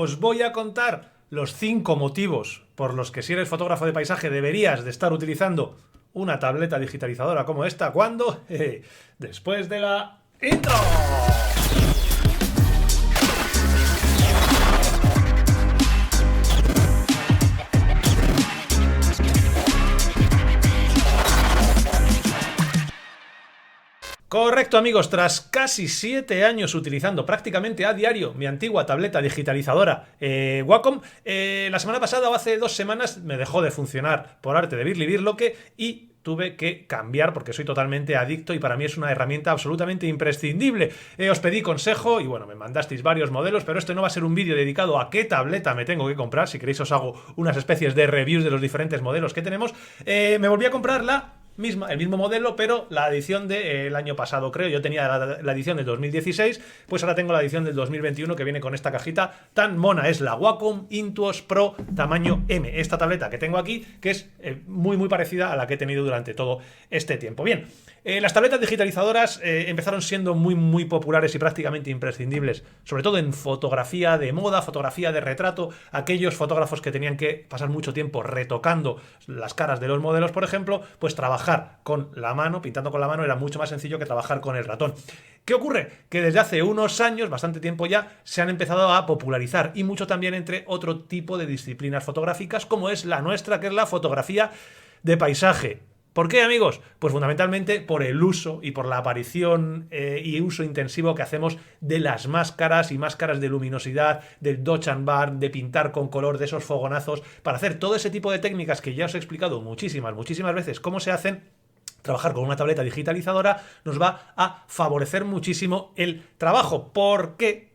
os voy a contar los 5 motivos por los que si eres fotógrafo de paisaje deberías de estar utilizando una tableta digitalizadora como esta. ¿Cuándo? Después de la intro. Correcto, amigos, tras casi 7 años utilizando prácticamente a diario mi antigua tableta digitalizadora Wacom, la semana pasada o hace 2 semanas me dejó de funcionar por arte de birlibirloque y tuve que cambiar porque soy totalmente adicto y para mí es una herramienta absolutamente imprescindible. Os pedí consejo y bueno, me mandasteis varios modelos, pero este no va a ser un vídeo dedicado a qué tableta me tengo que comprar. Si queréis os hago unas especies de reviews de los diferentes modelos que tenemos. Me volví a comprar el mismo modelo, pero la edición del año pasado, creo. Yo tenía la edición del 2016, pues ahora tengo la edición del 2021 que viene con esta cajita tan mona. Es la Wacom Intuos Pro tamaño M. Esta tableta que tengo aquí, que es muy parecida a la que he tenido durante todo este tiempo. Bien, las tabletas digitalizadoras empezaron siendo muy populares y prácticamente imprescindibles, sobre todo en fotografía de moda, fotografía de retrato. Aquellos fotógrafos que tenían que pasar mucho tiempo retocando las caras de los modelos, por ejemplo, pues trabajar con la mano, pintando con la mano, era mucho más sencillo que trabajar con el ratón. ¿Qué ocurre? Que desde hace unos años, bastante tiempo ya, se han empezado a popularizar y mucho también entre otro tipo de disciplinas fotográficas como es la nuestra, que es la fotografía de paisaje. ¿Por qué, amigos? Pues fundamentalmente por el uso y por la aparición y uso intensivo que hacemos de las máscaras y máscaras de luminosidad, del dodge and burn, de pintar con color, de esos fogonazos, para hacer todo ese tipo de técnicas que ya os he explicado muchísimas veces cómo se hacen. Trabajar con una tableta digitalizadora nos va a favorecer muchísimo el trabajo. ¿Por qué?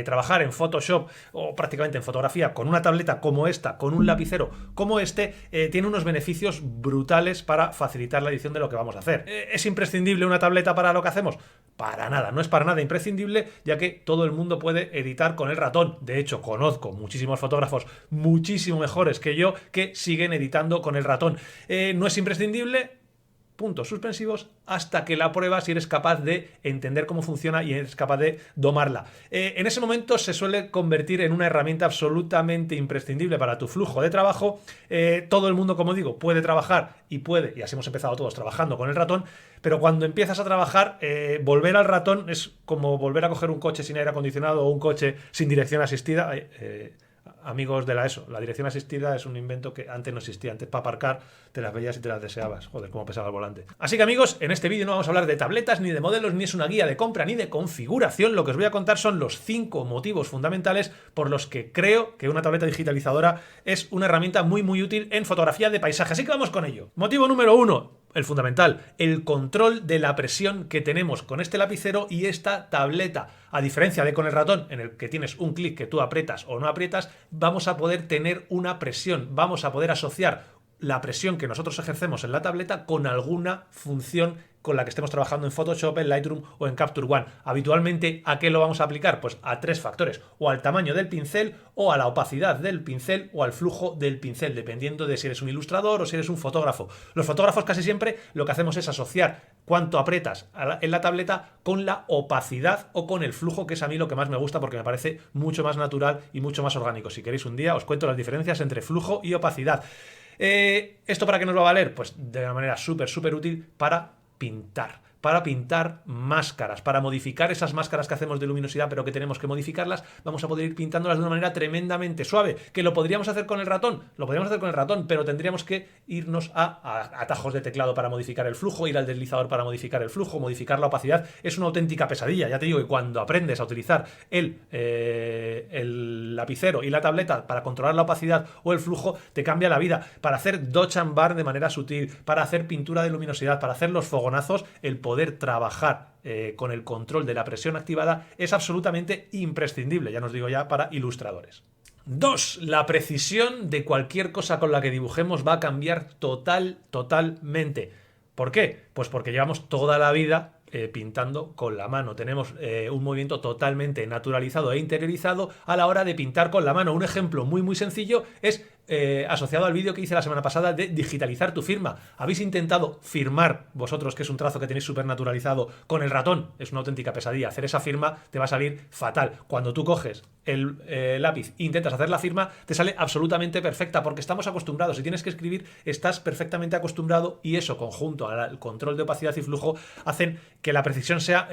Trabajar en Photoshop o prácticamente en fotografía con una tableta como esta, con un lapicero como este, tiene unos beneficios brutales para facilitar la edición de lo que vamos a hacer. ¿Es imprescindible una tableta para lo que hacemos? Para nada, no es para nada imprescindible, ya que todo el mundo puede editar con el ratón. De hecho, conozco muchísimos fotógrafos muchísimo mejores que yo que siguen editando con el ratón. No es imprescindible, puntos suspensivos, hasta que la pruebas y eres capaz de entender cómo funciona y eres capaz de domarla. En ese momento se suele convertir en una herramienta absolutamente imprescindible para tu flujo de trabajo. Todo el mundo, como digo, puede trabajar y así hemos empezado todos trabajando con el ratón, pero cuando empiezas a trabajar, volver al ratón es como volver a coger un coche sin aire acondicionado o un coche sin dirección asistida. Amigos de la ESO, la dirección asistida es un invento que antes no existía. Antes, para aparcar te las veías y te las deseabas. Joder, cómo pesaba el volante. Así que, amigos, en este vídeo no vamos a hablar de tabletas, ni de modelos, ni es una guía de compra, ni de configuración. Lo que os voy a contar son los 5 motivos fundamentales por los que creo que una tableta digitalizadora es una herramienta muy útil en fotografía de paisaje. Así que vamos con ello. Motivo número 1. El fundamental, el control de la presión que tenemos con este lapicero y esta tableta. A diferencia de con el ratón, en el que tienes un clic que tú aprietas o no aprietas, vamos a poder tener una presión, vamos a poder asociar la presión que nosotros ejercemos en la tableta con alguna función con la que estemos trabajando en Photoshop, en Lightroom o en Capture One. Habitualmente, ¿a qué lo vamos a aplicar? Pues a 3 factores, o al tamaño del pincel, o a la opacidad del pincel, o al flujo del pincel, dependiendo de si eres un ilustrador o si eres un fotógrafo. Los fotógrafos casi siempre lo que hacemos es asociar cuánto aprietas en la tableta con la opacidad o con el flujo, que es a mí lo que más me gusta porque me parece mucho más natural y mucho más orgánico. Si queréis un día os cuento las diferencias entre flujo y opacidad. ¿Esto para qué nos va a valer? Pues de una manera súper útil para pintar máscaras, para modificar esas máscaras que hacemos de luminosidad pero que tenemos que modificarlas. Vamos a poder ir pintándolas de una manera tremendamente suave. ¿Que lo podríamos hacer con el ratón? Lo podríamos hacer con el ratón, pero tendríamos que irnos a atajos de teclado para modificar el flujo, ir al deslizador para modificar el flujo, modificar la opacidad. Es una auténtica pesadilla. Ya te digo que cuando aprendes a utilizar el lapicero y la tableta para controlar la opacidad o el flujo, te cambia la vida. Para hacer dodge and burn de manera sutil, para hacer pintura de luminosidad, para hacer los fogonazos, el poder trabajar con el control de la presión activada es absolutamente imprescindible, ya nos digo ya para ilustradores. 2. La precisión de cualquier cosa con la que dibujemos va a cambiar totalmente. ¿Por qué? Pues porque llevamos toda la vida pintando con la mano. Tenemos un movimiento totalmente naturalizado e interiorizado a la hora de pintar con la mano. Un ejemplo muy sencillo es asociado al vídeo que hice la semana pasada de digitalizar tu firma. ¿Habéis intentado firmar vosotros, que es un trazo que tenéis súper naturalizado, con el ratón? Es una auténtica pesadilla. Hacer esa firma te va a salir fatal. Cuando tú coges el lápiz e intentas hacer la firma, te sale absolutamente perfecta, porque estamos acostumbrados. Si tienes que escribir, estás perfectamente acostumbrado, y eso, conjunto al control de opacidad y flujo, hacen que la precisión sea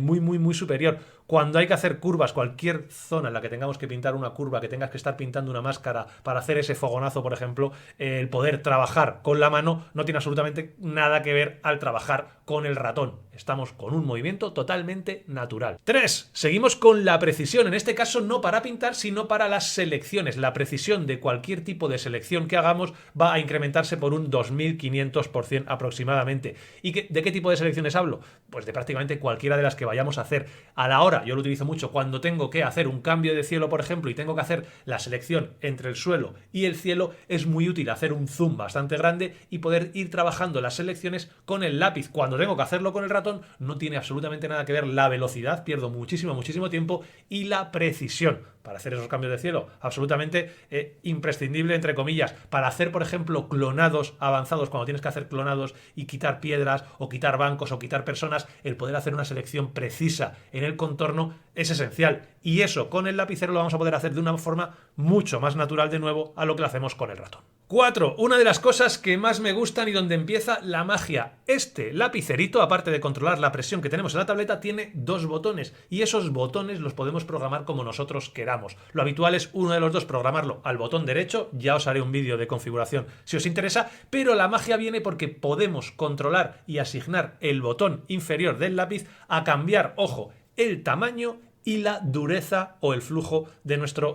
muy superior. Cuando hay que hacer curvas, cualquier zona en la que tengamos que pintar una curva, que tengas que estar pintando una máscara para hacer ese fogonazo, por ejemplo, el poder trabajar con la mano no tiene absolutamente nada que ver al trabajar con el ratón. Estamos con un movimiento totalmente natural. 3. Seguimos con la precisión. En este caso no para pintar, sino para las selecciones. La precisión de cualquier tipo de selección que hagamos va a incrementarse por un 2500% aproximadamente. ¿Y de qué tipo de selecciones hablo? Pues de prácticamente cualquiera de las que vayamos a hacer. A la hora, yo lo utilizo mucho cuando tengo que hacer un cambio de cielo, por ejemplo, y tengo que hacer la selección entre el suelo y el cielo, es muy útil hacer un zoom bastante grande y poder ir trabajando las selecciones con el lápiz. Cuando tengo que hacerlo con el ratón, no tiene absolutamente nada que ver la velocidad, pierdo muchísimo tiempo, y la precisión para hacer esos cambios de cielo, absolutamente imprescindible, entre comillas. Para hacer, por ejemplo, clonados avanzados, cuando tienes que hacer clonados y quitar piedras o quitar bancos o quitar personas, el poder hacer una selección precisa en el contorno es esencial, y eso con el lapicero lo vamos a poder hacer de una forma mucho más natural, de nuevo, a lo que lo hacemos con el ratón. 4. Una de las cosas que más me gustan y donde empieza la magia. Este lapicerito, aparte de controlar la presión que tenemos en la tableta, tiene 2 botones, y esos botones los podemos programar como nosotros queramos. Lo habitual es uno de los dos programarlo al botón derecho. Ya os haré un vídeo de configuración si os interesa, pero la magia viene porque podemos controlar y asignar el botón inferior del lápiz a cambiar, ojo, el tamaño y la dureza o el flujo de nuestro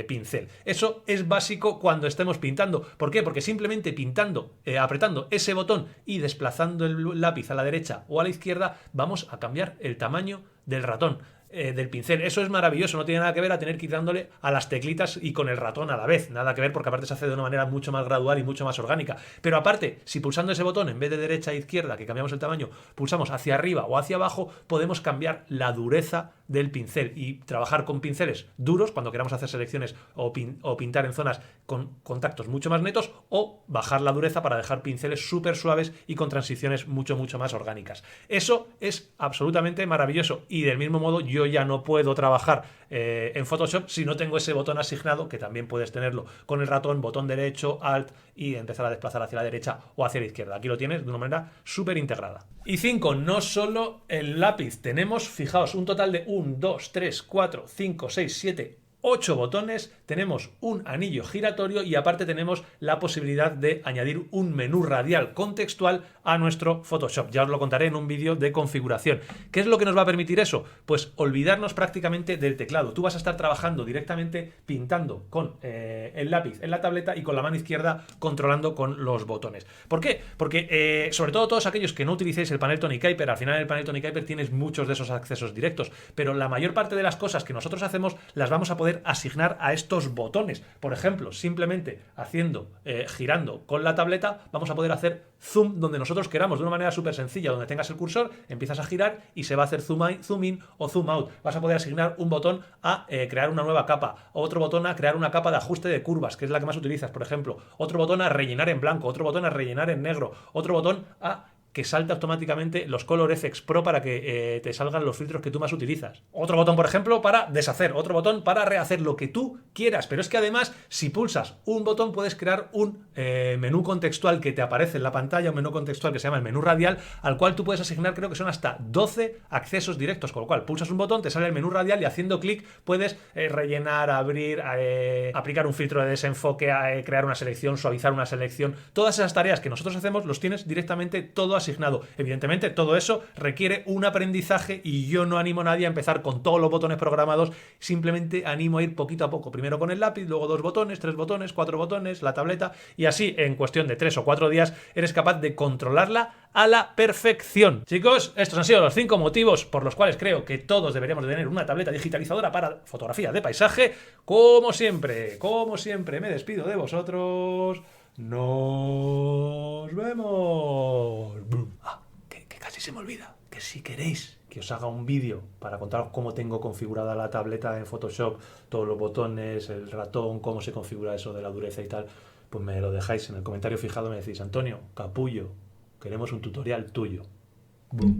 pincel. Eso es básico cuando estemos pintando. ¿Por qué? Porque simplemente pintando, apretando ese botón y desplazando el lápiz a la derecha o a la izquierda, vamos a cambiar el tamaño del ratón, del pincel. Eso es maravilloso, no tiene nada que ver a tener que ir dándole a las teclitas y con el ratón a la vez, nada que ver, porque aparte se hace de una manera mucho más gradual y mucho más orgánica. Pero aparte, si pulsando ese botón, en vez de derecha e izquierda, que cambiamos el tamaño, pulsamos hacia arriba o hacia abajo, podemos cambiar la dureza del pincel y trabajar con pinceles duros cuando queramos hacer selecciones o pintar en zonas con contactos mucho más netos, o bajar la dureza para dejar pinceles súper suaves y con transiciones mucho más orgánicas. Eso es absolutamente maravilloso, y del mismo modo yo ya no puedo trabajar en Photoshop si no tengo ese botón asignado, que también puedes tenerlo con el ratón, botón derecho, Alt, y empezar a desplazar hacia la derecha o hacia la izquierda. Aquí lo tienes de una manera súper integrada. Y 5, no solo el lápiz. Tenemos, fijaos, un total de 1, 2, 3, 4, 5, 6, 7, 8 botones, tenemos un anillo giratorio y aparte tenemos la posibilidad de añadir un menú radial contextual a nuestro Photoshop. Ya os lo contaré en un vídeo de configuración. ¿Qué es lo que nos va a permitir eso? Pues olvidarnos prácticamente del teclado. Tú vas a estar trabajando directamente pintando con el lápiz en la tableta y con la mano izquierda controlando con los botones. ¿Por qué? Porque sobre todo todos aquellos que no utilicéis el panel Tony Kuiper, al final en el panel Tony Kuiper tienes muchos de esos accesos directos, pero la mayor parte de las cosas que nosotros hacemos las vamos a poder asignar a estos botones. Por ejemplo, simplemente girando con la tableta, vamos a poder hacer zoom donde nosotros queramos, de una manera súper sencilla. Donde tengas el cursor, empiezas a girar y se va a hacer zoom in o zoom out. Vas a poder asignar un botón a crear una nueva capa, otro botón a crear una capa de ajuste de curvas, que es la que más utilizas, por ejemplo, otro botón a rellenar en blanco, otro botón a rellenar en negro, otro botón a que salta automáticamente los Color Efex Pro para que te salgan los filtros que tú más utilizas. Otro botón, por ejemplo, para deshacer, otro botón para rehacer, lo que tú quieras. Pero es que además, si pulsas un botón, puedes crear un menú contextual que te aparece en la pantalla, un menú contextual que se llama el menú radial, al cual tú puedes asignar, creo que son hasta 12 accesos directos, con lo cual pulsas un botón, te sale el menú radial y haciendo clic puedes rellenar, abrir, aplicar un filtro de desenfoque, crear una selección, suavizar una selección. Todas esas tareas que nosotros hacemos los tienes directamente todo asignado. Evidentemente, todo eso requiere un aprendizaje y yo no animo a nadie a empezar con todos los botones programados. Simplemente animo a ir poquito a poco. Primero con el lápiz, luego 2 botones, 3 botones, 4 botones, la tableta, y así en cuestión de 3 o 4 días eres capaz de controlarla a la perfección. Chicos, estos han sido los 5 motivos por los cuales creo que todos deberíamos de tener una tableta digitalizadora para fotografía de paisaje. Como siempre, me despido de vosotros. Nos vemos. Que casi se me olvida, que si queréis que os haga un vídeo para contaros cómo tengo configurada la tableta en Photoshop, todos los botones, el ratón, cómo se configura eso de la dureza y tal, pues me lo dejáis en el comentario fijado, me decís, Antonio, capullo, queremos un tutorial tuyo. Boom.